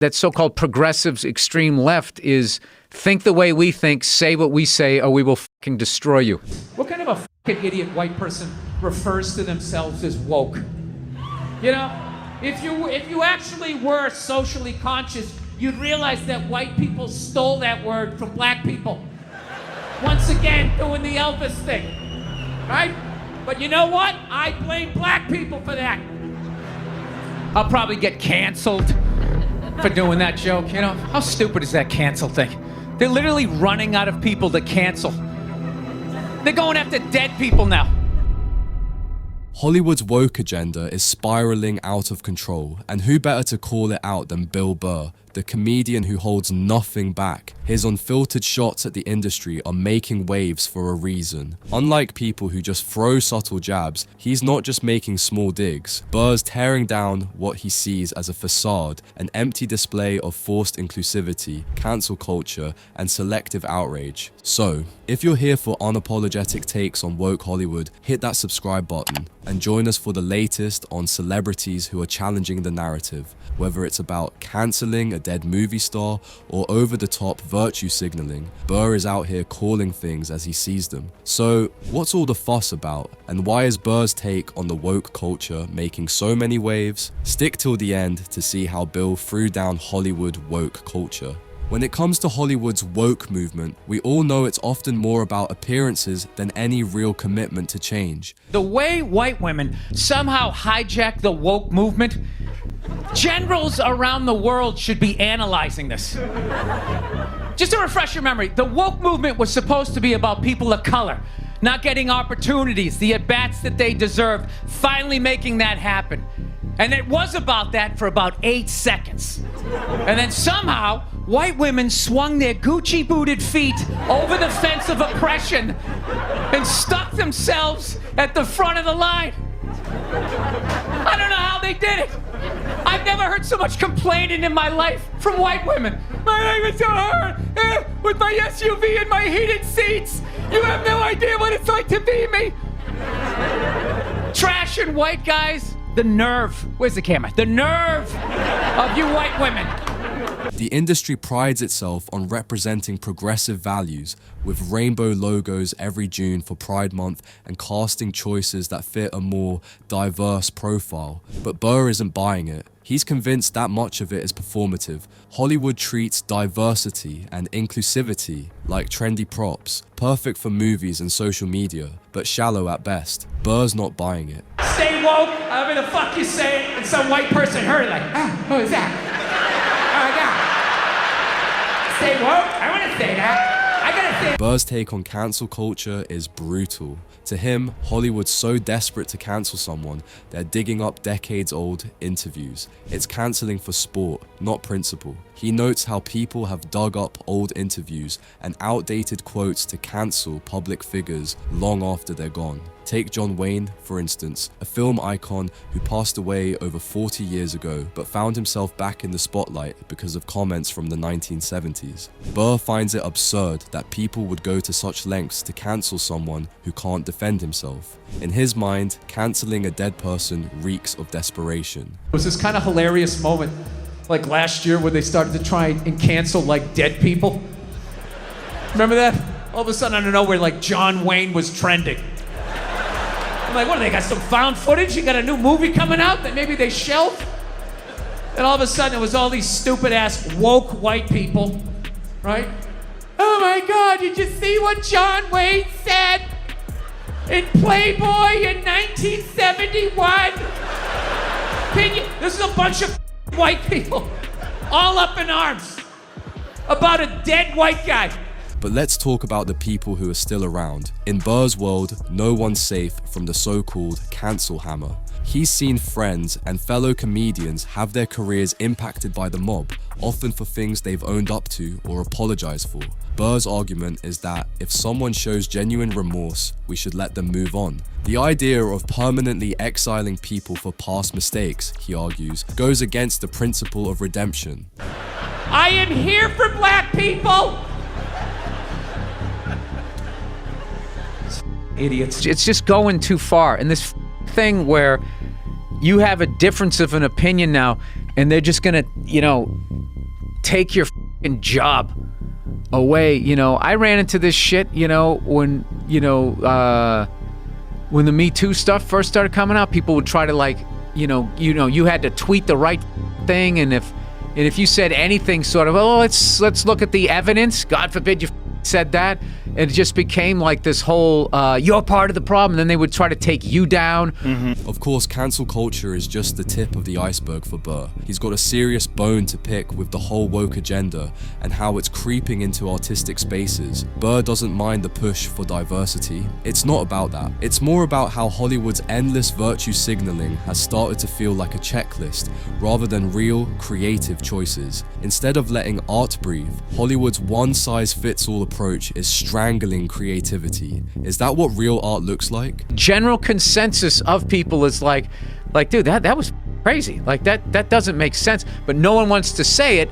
that so-called progressives, extreme left, is think the way we think, say what we say, or we will fucking destroy you. What kind of a fucking idiot white person refers to themselves as woke? You know, if you actually were socially conscious, you'd realize that white people stole that word from black people. Once again, doing the Elvis thing, right? But you know what? I blame black people for that. I'll probably get canceled for doing that joke, you know? How stupid is that cancel thing? They're literally running out of people to cancel. They're going after dead people now. Hollywood's woke agenda is spiraling out of control, and who better to call it out than Bill Burr, the comedian who holds nothing back. His unfiltered shots at the industry are making waves for a reason. Unlike people who just throw subtle jabs, he's not just making small digs. Burr's tearing down what he sees as a facade, an empty display of forced inclusivity, cancel culture, and selective outrage. So, if you're here for unapologetic takes on woke Hollywood, hit that subscribe button and join us for the latest on celebrities who are challenging the narrative, whether it's about cancelling a dead movie star or over-the-top virtue signaling. Burr is out here calling things as he sees them. So, what's all the fuss about, and why is Burr's take on the woke culture making so many waves? Stick till the end to see how Bill threw down Hollywood woke culture. When it comes to Hollywood's woke movement, we all know it's often more about appearances than any real commitment to change. The way white women somehow hijack the woke movement, generals around the world should be analyzing this. Just to refresh your memory, the woke movement was supposed to be about people of color, not getting opportunities, the at-bats that they deserved, finally making that happen. And it was about that for about 8 seconds. And then somehow, white women swung their Gucci-booted feet over the fence of oppression and stuck themselves at the front of the line. I don't know how they did it. I've never heard so much complaining in my life from white women. My life is so hard with my SUV and my heated seats. You have no idea what it's like to be me. Trashing white guys. The nerve. Where's the camera? The nerve of you white women. The industry prides itself on representing progressive values, with rainbow logos every June for Pride Month and casting choices that fit a more diverse profile. But Burr isn't buying it. He's convinced that much of it is performative. Hollywood treats diversity and inclusivity like trendy props, perfect for movies and social media, but shallow at best. Burr's not buying it. Stay woke, however the fuck you say it, and some white person heard it like, who is that? Oh my God. Stay woke, I want to say that. I gotta say. Burr's take on cancel culture is brutal. To him, Hollywood's so desperate to cancel someone, they're digging up decades-old interviews. It's cancelling for sport, not principle. He notes how people have dug up old interviews and outdated quotes to cancel public figures long after they're gone. Take John Wayne, for instance, a film icon who passed away over 40 years ago but found himself back in the spotlight because of comments from the 1970s. Burr finds it absurd that people would go to such lengths to cancel someone who can't defend himself. In his mind, cancelling a dead person reeks of desperation. It was this kind of hilarious moment, like last year, where they started to try and cancel like dead people. Remember that? All of a sudden, out of nowhere, like John Wayne was trending. I'm like, what, do they got some found footage? You got a new movie coming out that maybe they shelved? And all of a sudden, it was all these stupid-ass woke white people, right? Oh my God, did you see what John Wayne said in Playboy in 1971? This is a bunch of white people all up in arms about a dead white guy. But let's talk about the people who are still around. In Burr's world, no one's safe from the so-called cancel hammer. He's seen friends and fellow comedians have their careers impacted by the mob, often for things they've owned up to or apologized for. Burr's argument is that if someone shows genuine remorse, we should let them move on. The idea of permanently exiling people for past mistakes, he argues, goes against the principle of redemption. I am here for black people! Idiots. It's just going too far. And this thing where you have a difference of an opinion now, and they're just gonna, take your fucking job away. You know, I ran into this shit, you know, when the Me Too stuff first started coming out, people would try to like, you had to tweet the right thing, and if you said anything sort of, oh, let's look at the evidence, God forbid you said that, it just became like this whole you're part of the problem, and then they would try to take you down. Of course, cancel culture is just the tip of the iceberg for Burr. He's got a serious bone to pick with the whole woke agenda and how it's creeping into artistic spaces. Burr doesn't mind the push for diversity. It's not about that. It's more about how Hollywood's endless virtue signaling has started to feel like a checklist rather than real, creative choices. Instead of letting art breathe, Hollywood's one-size-fits-all approach is strangling creativity. Is that what real art looks like? General consensus of people is like, dude, that was crazy. Like that doesn't make sense. But no one wants to say it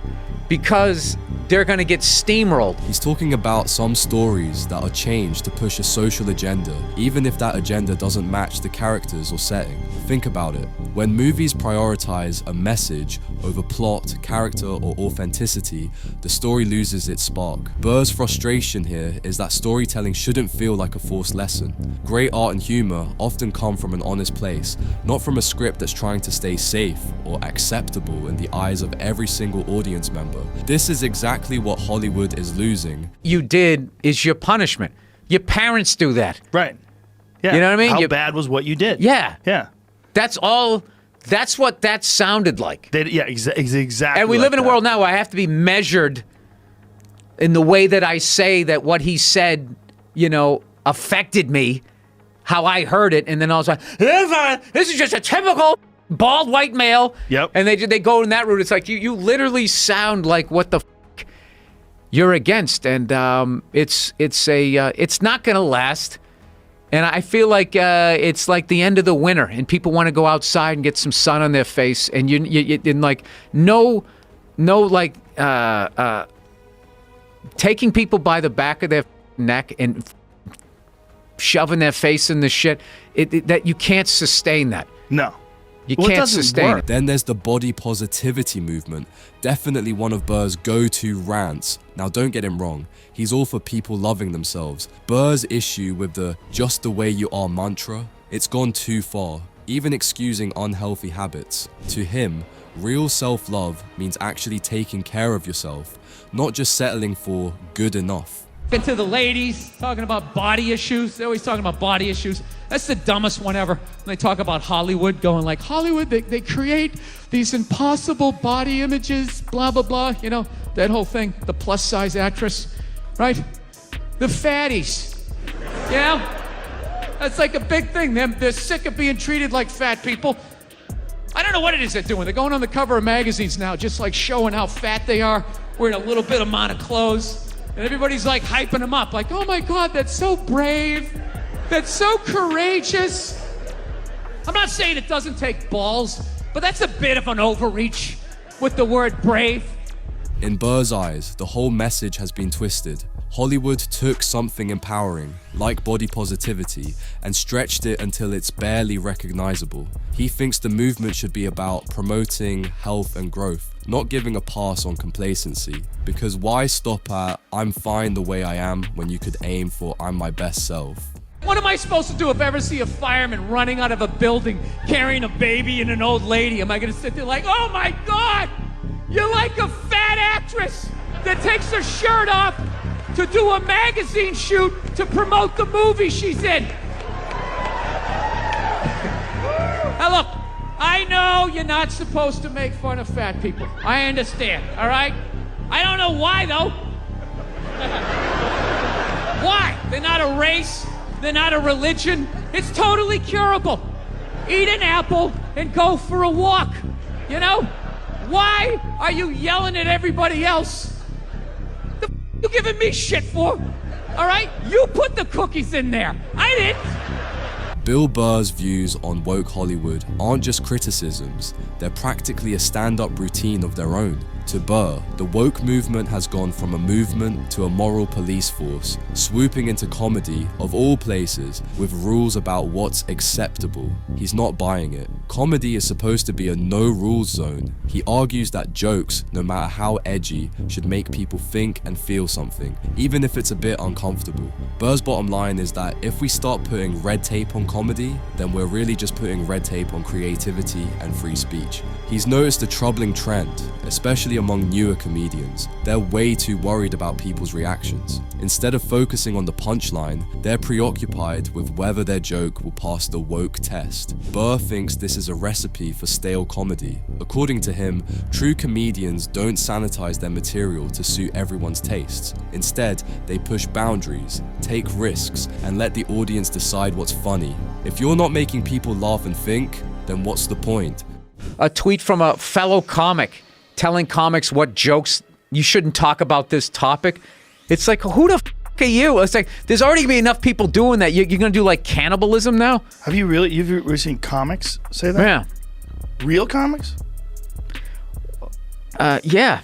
because they're gonna get steamrolled. He's talking about some stories that are changed to push a social agenda, even if that agenda doesn't match the characters or setting. Think about it. When movies prioritize a message over plot, character, or authenticity, the story loses its spark. Burr's frustration here is that storytelling shouldn't feel like a forced lesson. Great art and humor often come from an honest place, not from a script that's trying to stay safe or acceptable in the eyes of every single audience member. This is exactly what Hollywood is losing. You did is your punishment. Your parents do that. Right. Yeah. You know what I mean? How bad was what you did? Yeah. Yeah. That's all. That's what that sounded like. Exactly. And we live in a world now where I have to be measured in the way that I say that what he said, affected me, how I heard it, and then all of a sudden, this is just a typical bald white male. Yep. And they go in that route. It's like you literally sound like what the you're against, and it's not gonna last. And I feel like it's like the end of the winter, and people want to go outside and get some sun on their face, and taking people by the back of their neck and shoving their face in the shit. That you can't sustain that. No. You can't sustain work. it. Then there's the body positivity movement, definitely one of Burr's go-to rants. Now don't get him wrong, he's all for people loving themselves. Burr's issue with the just the way you are mantra, it's gone too far, even excusing unhealthy habits. To him, real self-love means actually taking care of yourself, not just settling for good enough. And to the ladies talking about body issues, they're always talking about body issues. That's the dumbest one ever. When they talk about Hollywood, going like, Hollywood, they create these impossible body images, blah, blah, blah. That whole thing, the plus size actress, right? The fatties, That's like a big thing. They're sick of being treated like fat people. I don't know what it is they're doing. They're going on the cover of magazines now, just like showing how fat they are, wearing a little bit amount of clothes. And everybody's like hyping them up, like, oh my God, that's so brave. That's so courageous. I'm not saying it doesn't take balls, but that's a bit of an overreach with the word brave. In Burr's eyes, the whole message has been twisted. Hollywood took something empowering, like body positivity, and stretched it until it's barely recognizable. He thinks the movement should be about promoting health and growth, not giving a pass on complacency. Because why stop at, I'm fine the way I am, when you could aim for, I'm my best self? What am I supposed to do if I ever see a fireman running out of a building carrying a baby and an old lady? Am I going to sit there like, oh my God, you're like a fat actress that takes her shirt off to do a magazine shoot to promote the movie she's in? Now look, I know you're not supposed to make fun of fat people. I understand, all right? I don't know why though. Why? They're not a race. They're not a religion. It's totally curable. Eat an apple and go for a walk. Why are you yelling at everybody else? The f you giving me shit for? All right? You put the cookies in there. I didn't. Bill Burr's views on woke Hollywood aren't just criticisms, they're practically a stand-up routine of their own. To Burr, the woke movement has gone from a movement to a moral police force, swooping into comedy, of all places, with rules about what's acceptable. He's not buying it. Comedy is supposed to be a no-rules zone. He argues that jokes, no matter how edgy, should make people think and feel something, even if it's a bit uncomfortable. Burr's bottom line is that if we start putting red tape on comedy, then we're really just putting red tape on creativity and free speech. He's noticed a troubling trend, especially among newer comedians. They're way too worried about people's reactions. Instead of focusing on the punchline, they're preoccupied with whether their joke will pass the woke test. Burr thinks this is a recipe for stale comedy. According to him, true comedians don't sanitize their material to suit everyone's tastes. Instead, they push boundaries, take risks, and let the audience decide what's funny. If you're not making people laugh and think, then what's the point? A tweet from a fellow comic telling comics what jokes you shouldn't talk about this topic. It's like, who the f*** are you? It's like, there's already gonna be enough people doing that. You're gonna do like cannibalism now? Have you really? You've really seen comics say that? Yeah. Real comics? Yeah.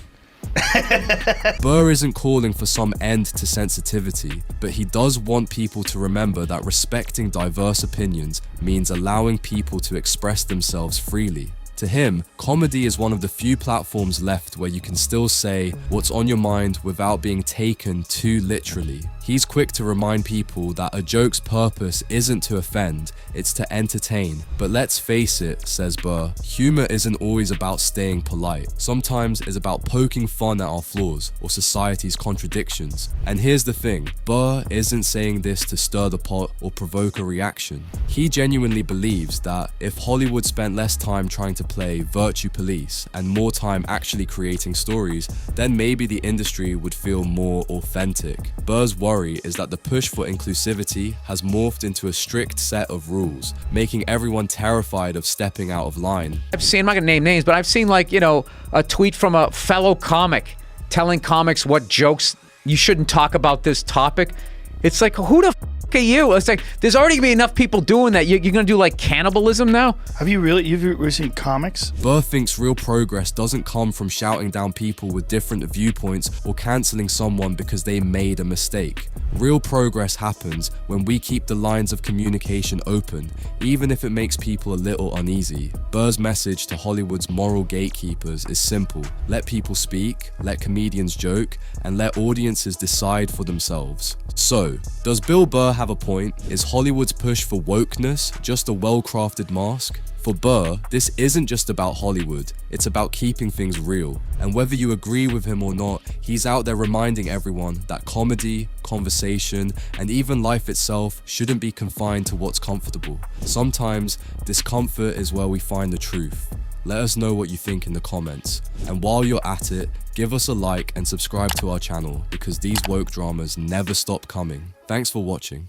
Burr isn't calling for some end to sensitivity, but he does want people to remember that respecting diverse opinions means allowing people to express themselves freely. To him, comedy is one of the few platforms left where you can still say what's on your mind without being taken too literally. He's quick to remind people that a joke's purpose isn't to offend, it's to entertain. But let's face it, says Burr, humor isn't always about staying polite. Sometimes it's about poking fun at our flaws or society's contradictions. And here's the thing, Burr isn't saying this to stir the pot or provoke a reaction. He genuinely believes that if Hollywood spent less time trying to play virtue police and more time actually creating stories, then maybe the industry would feel more authentic. Burr's worry is that the push for inclusivity has morphed into a strict set of rules, making everyone terrified of stepping out of line. I'm not gonna name names, but I've seen like, a tweet from a fellow comic telling comics what jokes you shouldn't talk about this topic. It's like, who the f*** are you? It's like, there's already gonna be enough people doing that. You're gonna do like cannibalism now? Have you really? You've really seen comics? Burr thinks real progress doesn't come from shouting down people with different viewpoints or cancelling someone because they made a mistake. Real progress happens when we keep the lines of communication open, even if it makes people a little uneasy. Burr's message to Hollywood's moral gatekeepers is simple: let people speak, let comedians joke, and let audiences decide for themselves. So, does Bill Burr have a point? Is Hollywood's push for wokeness just a well-crafted mask? For Burr, this isn't just about Hollywood, it's about keeping things real. And whether you agree with him or not, he's out there reminding everyone that comedy, conversation, and even life itself shouldn't be confined to what's comfortable. Sometimes, discomfort is where we find the truth. Let us know what you think in the comments. And while you're at it, give us a like and subscribe to our channel because these woke dramas never stop coming. Thanks for watching.